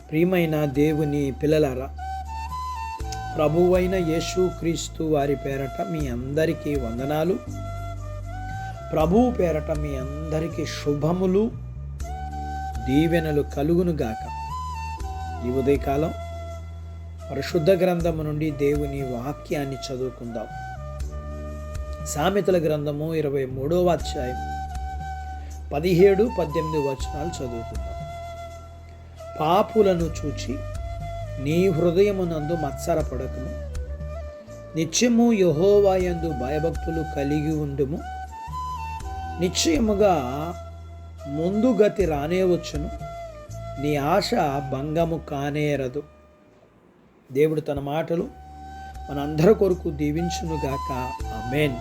ప్రియమైన దేవుని పిల్లలారా, ప్రభువైన యేసు క్రీస్తు వారి పేరట మీ అందరికీ వందనాలు. ప్రభువు పేరట మీ అందరికీ శుభములు, దీవెనలు కలుగునుగాక. ఈ ఉదయకాలం పరిశుద్ధ గ్రంథము నుండి దేవుని వాక్యాన్ని చదువుకుందాం. సామెతల గ్రంథము 23వ అధ్యాయం 17-18 వచనాలు చదువుకుందాం. పాపులను చూచి నీ హృదయమునందు మత్సరపడకుము, నిత్యము యెహోవా యందు భయభక్తులు కలిగి ఉండుము. నిశ్చయముగా ముందు గతి రానేవచ్చును, నీ ఆశ భంగము కానేరదు. దేవుడు తన మాటలు మనందరి కొరకు దీవించునుగాక. ఆమేన్.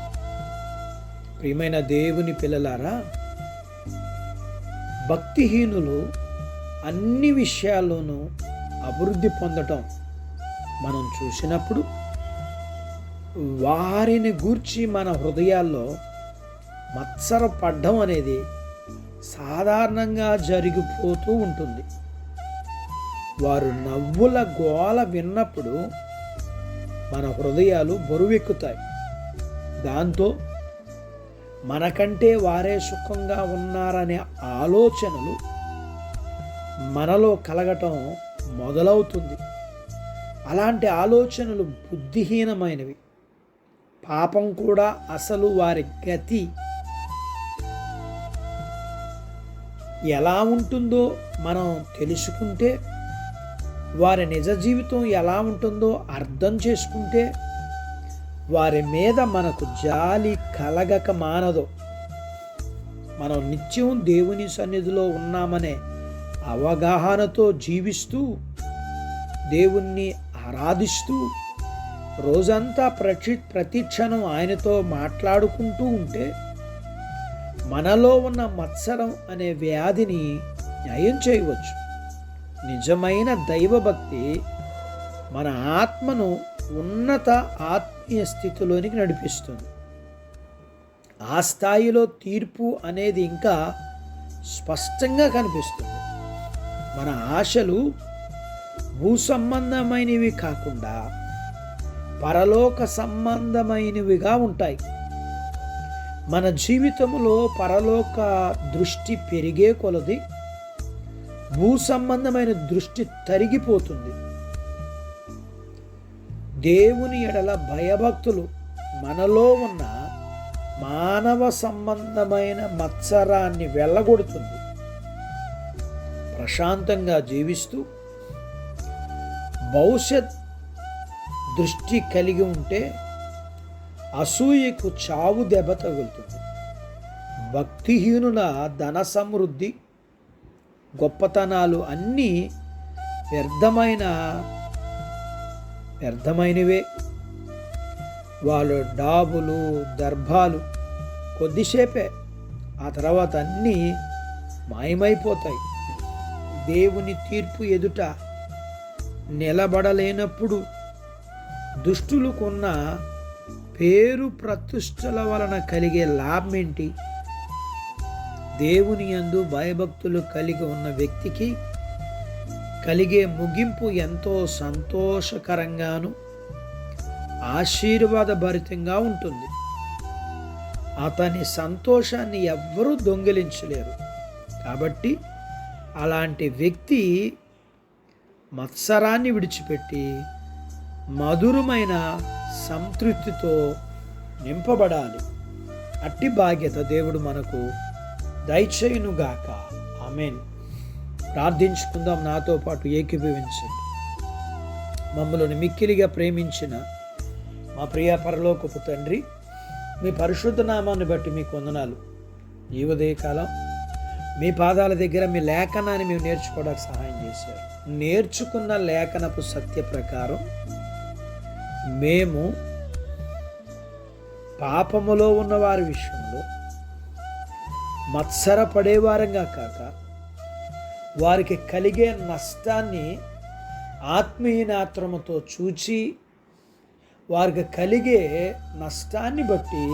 ప్రియమైన దేవుని పిల్లలారా, భక్తిహీనులు అన్ని విషయాల్లోనూ అభివృద్ధి పొందటం మనం చూసినప్పుడు వారిని గూర్చి మన హృదయాల్లో మత్సరపడ్డం అనేది సాధారణంగా జరిగిపోతూ ఉంటుంది. వారు నవ్వుల గోల విన్నప్పుడు మన హృదయాలు బరువెక్కుతాయి. దాంతో మనకంటే వారే సుఖంగా ఉన్నారనే ఆలోచనలు మనలో కలగటం మొదలవుతుంది. అలాంటి ఆలోచనలు బుద్ధిహీనమైనవి. పాపం కూడా అసలు వారి గతి ఎలా ఉంటుందో మనం తెలుసుకుంటే, వారి నిజ జీవితం ఎలా ఉంటుందో అర్థం చేసుకుంటే, వారి మీద మనకు జాలి కలగక మానదు. మనం నిత్యం దేవుని సన్నిధిలో ఉన్నామనే అవగాహనతో జీవిస్తూ, దేవుణ్ణి ఆరాధిస్తూ, రోజంతా ప్రతి క్షణం ఆయనతో మాట్లాడుకుంటూ ఉంటే మనలో ఉన్న మత్సరం అనే వ్యాధిని నయం చేయవచ్చు. నిజమైన దైవభక్తి మన ఆత్మను ఉన్నత ఆత్మీయ స్థితిలోనికి నడిపిస్తుంది. ఆ స్థాయిలో తీర్పు అనేది ఇంకా స్పష్టంగా కనిపిస్తుంది. మన ఆశలు భూ సంబంధమైనవి కాకుండా పరలోక సంబంధమైనవిగా ఉంటాయి. మన జీవితంలో పరలోక దృష్టి పెరిగే కొలది భూ సంబంధమైన దృష్టి తరిగిపోతుంది. దేవుని ఎడల భయభక్తులు మనలో ఉన్న మానవ సంబంధమైన మత్సరాన్ని వెళ్ళగొడుతుంది. ప్రశాంతంగా జీవిస్తూ భవిష్యత్ దృష్టి కలిగి ఉంటే అసూయకు చావు దెబ్బ తగులుతుంది. భక్తిహీనుల ధన సమృద్ధి, గొప్పతనాలు అన్నీ వ్యర్థమైనవే. వాళ్ళు డాబులు దర్భాలు కొద్దిసేపే, ఆ తర్వాత అన్నీ మాయమైపోతాయి. దేవుని తీర్పు ఎదుట నిలబడలేనప్పుడు దుష్టులకున్న పేరు ప్రతిష్టల వలన కలిగే లాభం ఏంటి? దేవుని యందు భయభక్తులు కలిగి ఉన్న వ్యక్తికి కలిగే ముగింపు ఎంతో సంతోషకరంగాను ఆశీర్వాదభరితంగా ఉంటుంది. అతని సంతోషాన్ని ఎవ్వరూ దొంగిలించలేరు. కాబట్టి అలాంటి వ్యక్తి మత్సరాన్ని విడిచిపెట్టి మధురమైన సంతృప్తితో నింపబడాలి. అట్టి బాధ్యత దేవుడు మనకు దయచేయునుగాక. ఆమేన్. ప్రార్థించుకుందాం. నాతో పాటు ఏకీభవించండి. మమ్మల్ని మిక్కిలిగా ప్రేమించిన మా ప్రియ పరలోకపు తండ్రి, మీ పరిశుద్ధ నామాన్ని బట్టి మీకు వందనాలు. ఈ ఉదయకాలం మీ పాదాల దగ్గర మీ లేఖనాన్ని మేము నేర్చుకోవడానికి సహాయం చేశారు. నేర్చుకున్న లేఖనపు సత్య ప్రకారం మేము పాపములో ఉన్న వారి విషయంలో మత్సరపడేవారంగా కాక, వారికి కలిగే నష్టాన్ని ఆత్మీయనాత్రముతో చూచి, వారికి కలిగే నష్టాన్ని బట్టి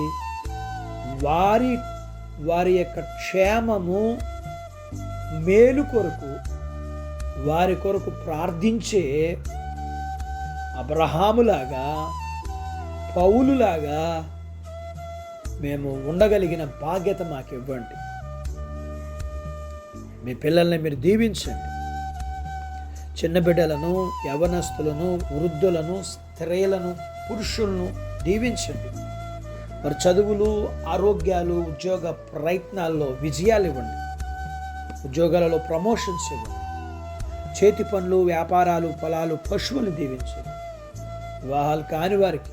వారి యొక్క క్షేమము మేలు కొరకు వారి కొరకు ప్రార్థించే అబ్రహాములాగా, పౌలులాగా మేము ఉండగలిగిన బాధ్యత మాకు ఇవ్వండి. మీ పిల్లల్ని మీరు దీవించండి. చిన్న బిడ్డలను, యవనస్తులను, వృద్ధులను, స్త్రీలను, పురుషులను దీవించండి. వారి చదువులు, ఆరోగ్యాలు, ఉద్యోగ ప్రయత్నాల్లో విజయాలు ఇవ్వండి. ఉద్యోగాలలో ప్రమోషన్స్ ఇవ్వండి. చేతి పనులు, వ్యాపారాలు, పొలాలు, పశువులు దీవించండి. వివాహాలు కాని వారికి,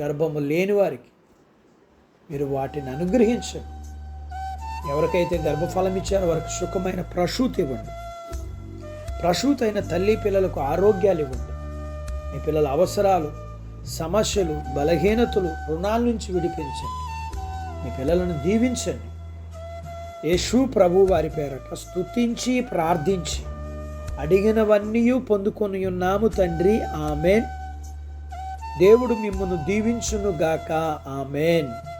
గర్భము లేని వారికి మీరు వాటిని అనుగ్రహించండి. ఎవరికైతే గర్భఫలం ఇచ్చారో వారికి సుఖమైన ప్రసూతి ఇవ్వండి. ప్రసూతి అయిన తల్లి పిల్లలకు ఆరోగ్యాలు ఇవ్వండి. మీ పిల్లల అవసరాలు, సమస్యలు, బలహీనతలు, రుణాల నుంచి విడిపించండి. మీ పిల్లలను దీవించండి. యేసు ప్రభు వారి పేరట స్తుతించి ప్రార్థించి అడిగినవన్నీ పొందుకొని ఉన్నాము తండ్రి. ఆమెన్. దేవుడు మిమ్మల్ని దీవించును గాక. ఆమెన్.